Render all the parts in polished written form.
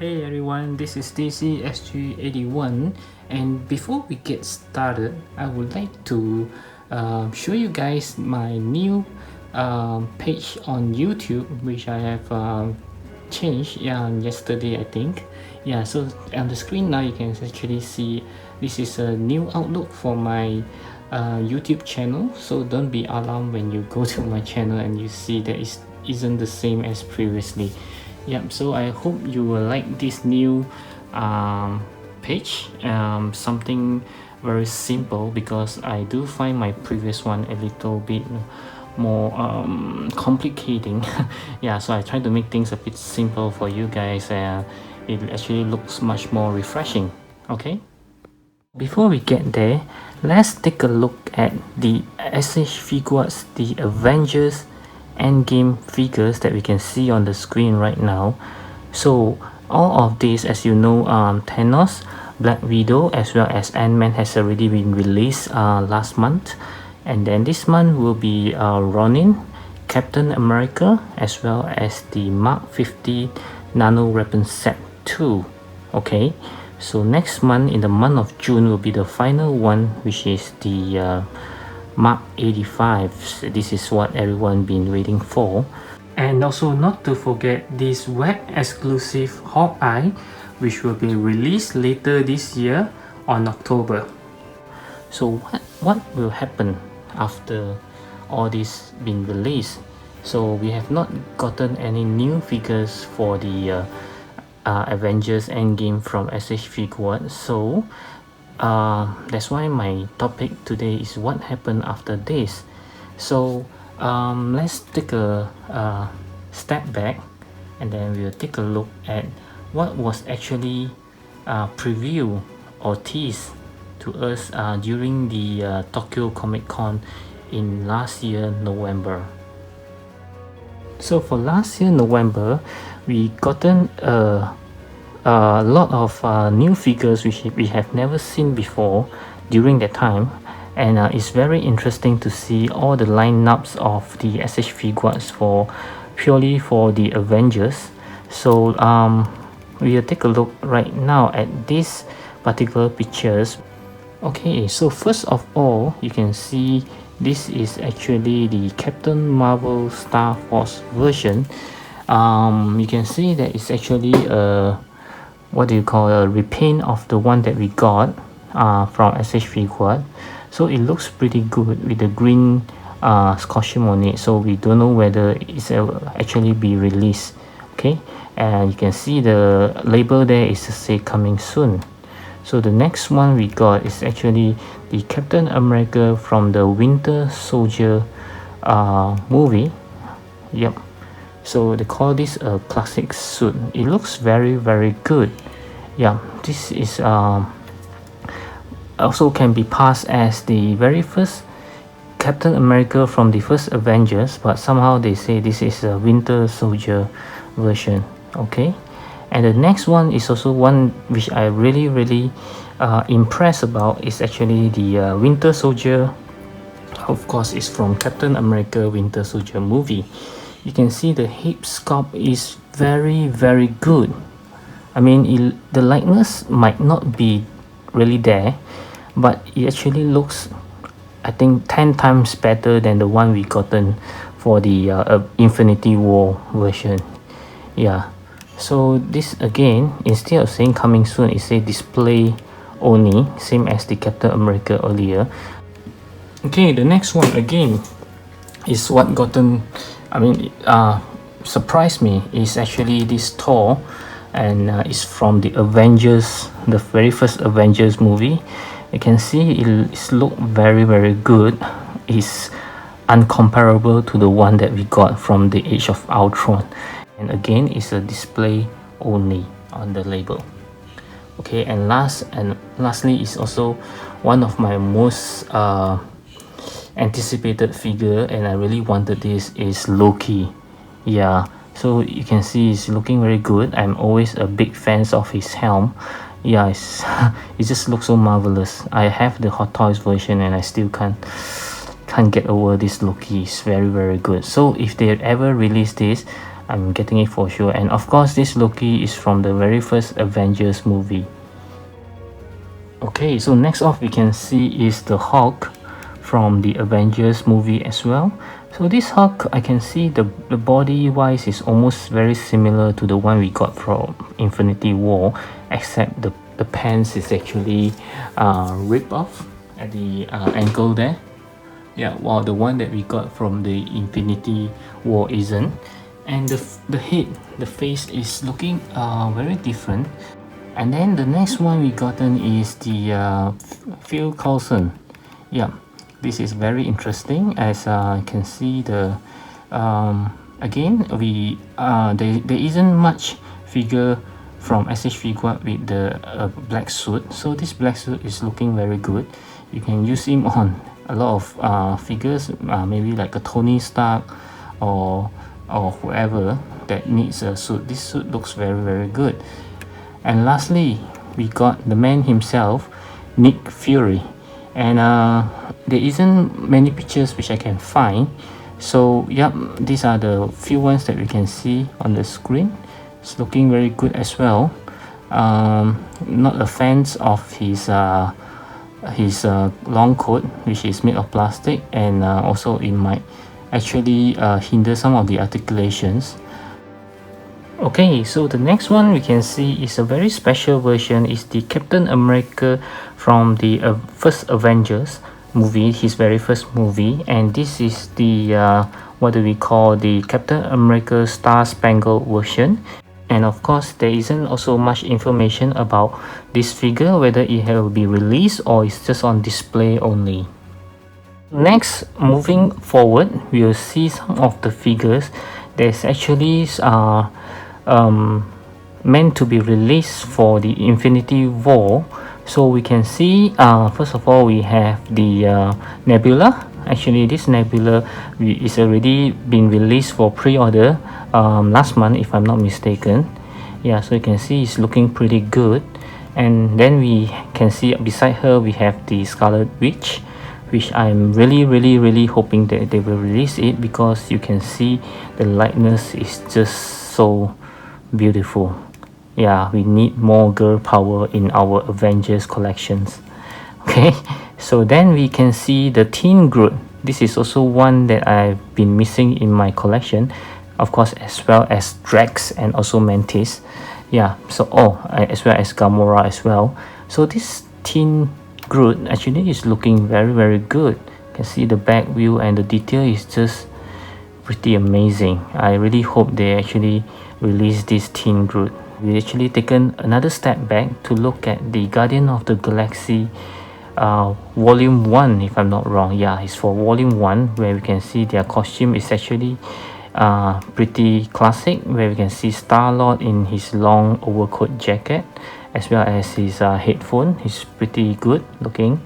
Hey everyone, this is DCSG 81, and before we get started, I would like to show you guys my new page on YouTube, which I have changed yesterday, I think. Yeah, so on the screen now you can actually see this is a new outlook for my YouTube channel. So don't be alarmed when you go to my channel and you see that it isn't the same as previously. Yep, so I hope you will like this new page, something very simple, because I do find my previous one a little bit more complicating. Yeah, so I try to make things a bit simple for you guys. It actually looks much more refreshing. Okay, before we get there, let's take a look at the SH Figuarts, the Avengers EndGame figures that we can see on the screen right now. So all of these, as you know, Thanos, Black Widow, as well as Ant-Man has already been released last month, and then this month will be Ronin, Captain America, as well as the Mark 50 Nano Weapon Set 2. Okay, so next month, in the month of June, will be the final one, which is the Mark 85. This is what everyone been waiting for. And also not to forget this web exclusive Hawkeye, which will be released later this year on October. So what will happen after all this been released? So we have not gotten any new figures for the Avengers Endgame from SH Figuarts. So that's why my topic today is what happened after this. So let's take a step back, and then we'll take a look at what was actually previewed or teased to us during the Tokyo Comic Con in last year November. So for last year November, we gotten a lot of new figures which we have never seen before during that time, and it's very interesting to see all the lineups of the SH Figuarts purely for the Avengers. So we'll take a look right now at these particular pictures. Okay, so first of all, you can see this is actually the Captain Marvel Star Force version. You can see that it's actually a repaint of the one that we got from SH Figuarts. So it looks pretty good with the green costume on it. So we don't know whether it's actually be released. Okay, and you can see the label there is to say coming soon. So the next one we got is actually the Captain America from the Winter Soldier movie. Yep. So they call this a classic suit. It looks very good. Yeah, this is also can be passed as the very first Captain America from the first Avengers, but somehow they say this is a Winter Soldier version. Okay, and the next one is also one which I really impressed about. Is actually the Winter Soldier. Of course, it's from Captain America Winter Soldier movie. You can see the hip sculpt is very good. I mean, the likeness might not be really there, but it actually looks, I think, 10 times better than the one we gotten for the Infinity War version. Yeah, so this again, instead of saying coming soon, it says display only, same as the Captain America earlier. Okay, the next one again is what surprised me, is actually this Thor, and it's from the Avengers, the very first Avengers movie. You can see it's look very good. It's uncomparable to the one that we got from the Age of Ultron, and again it's a display only on the label. Okay, and lastly is also one of my most anticipated figure, and I really wanted this, is Loki. Yeah, so you can see it's looking very good. I'm always a big fan of his helm. Yeah, it just looks so marvelous. I have the Hot Toys version and I still can't get over this Loki. It's very good. So if they ever release this, I'm getting it for sure. And of course, this Loki is from the very first Avengers movie. Okay, so next off we can see is the Hulk from the Avengers movie as well. So this Hulk, I can see the body wise is almost very similar to the one we got from Infinity War, except the pants is actually ripped off at the ankle there. Yeah, while the one that we got from the Infinity War isn't. And the head, the face is looking very different. And then the next one we gotten is the Phil Coulson. Yeah, this is very interesting, as you can see the again we there isn't much figure from SH Figuarts with the black suit, so this black suit is looking very good. You can use him on a lot of figures, maybe like a Tony Stark or whoever that needs a suit. This suit looks very good. And lastly, we got the man himself, Nick Fury, and there isn't many pictures which I can find, so yep, these are the few ones that we can see on the screen. It's looking very good as well. Not a fan of his long coat, which is made of plastic, and also it might actually hinder some of the articulations. Okay, so the next one we can see is a very special version, is the Captain America from the first Avengers movie, his very first movie, and this is the what do we call, the Captain America Star-Spangled version. And of course, there isn't also much information about this figure, whether it will be released or it's just on display only. Next, moving forward, we'll see some of the figures that's actually meant to be released for the Infinity War. So we can see first of all we have the Nebula. Actually, this Nebula is already been released for pre-order last month, if I'm not mistaken. Yeah, so you can see it's looking pretty good. And then we can see beside her we have the Scarlet Witch, which I'm really hoping that they will release it, because you can see the likeness is just so beautiful. Yeah, we need more girl power in our Avengers collections. Okay, so then we can see the Teen Groot. This is also one that I've been missing in my collection, of course, as well as Drax and also Mantis. Yeah, so as well as Gamora as well. So this Teen Groot actually is looking very good. You can see the back view and the detail is just pretty amazing. I really hope they actually release this Teen Groot. We actually taken another step back to look at the Guardian of the Galaxy Volume 1, if I'm not wrong. Yeah, it's for Volume 1, where we can see their costume is actually pretty classic, where we can see Star-Lord in his long overcoat jacket, as well as his headphone. He's pretty good looking.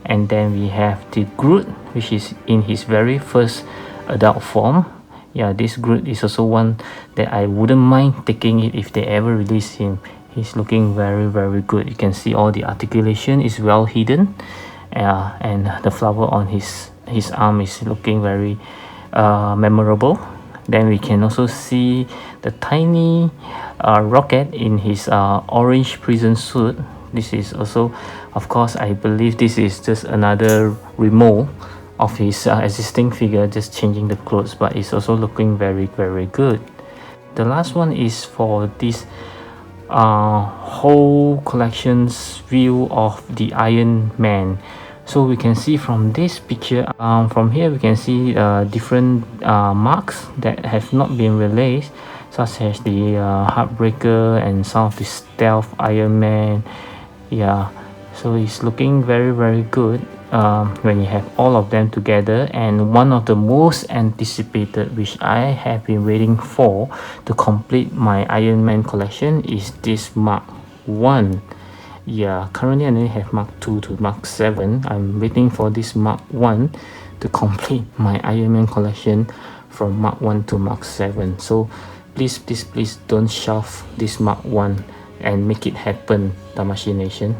And then we have the Groot, which is in his very first adult form. Yeah, this Groot is also one that I wouldn't mind taking it if they ever release him. He's looking very good. You can see all the articulation is well hidden, and the flower on his arm is looking very memorable. Then we can also see the tiny rocket in his orange prison suit. This is also, of course, I believe this is just another remold of his existing figure, just changing the clothes, but it's also looking very good. The last one is for this whole collection's view of the Iron Man. So we can see from this picture, from here we can see different marks that have not been released, such as the Heartbreaker and some of the Stealth Iron Man. Yeah, so it's looking very good when you have all of them together. And one of the most anticipated, which I have been waiting for to complete my Iron Man collection, is this Mark 1. Yeah, currently I only have Mark 2 to Mark 7. I'm waiting for this Mark 1 to complete my Iron Man collection from Mark 1 to Mark 7. So please don't shove this Mark 1 and make it happen, Damashi Nation.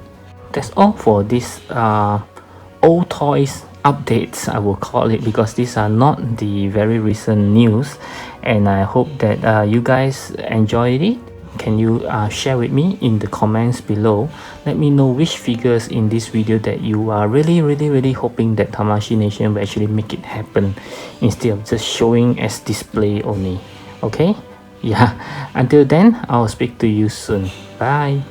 That's all for this old toys updates, I will call it, because these are not the very recent news, and I hope that you guys enjoyed it. Can you share with me in the comments below? Let me know which figures in this video that you are really hoping that Tamashii Nation will actually make it happen instead of just showing as display only. Okay, yeah, until then, I'll speak to you soon. Bye.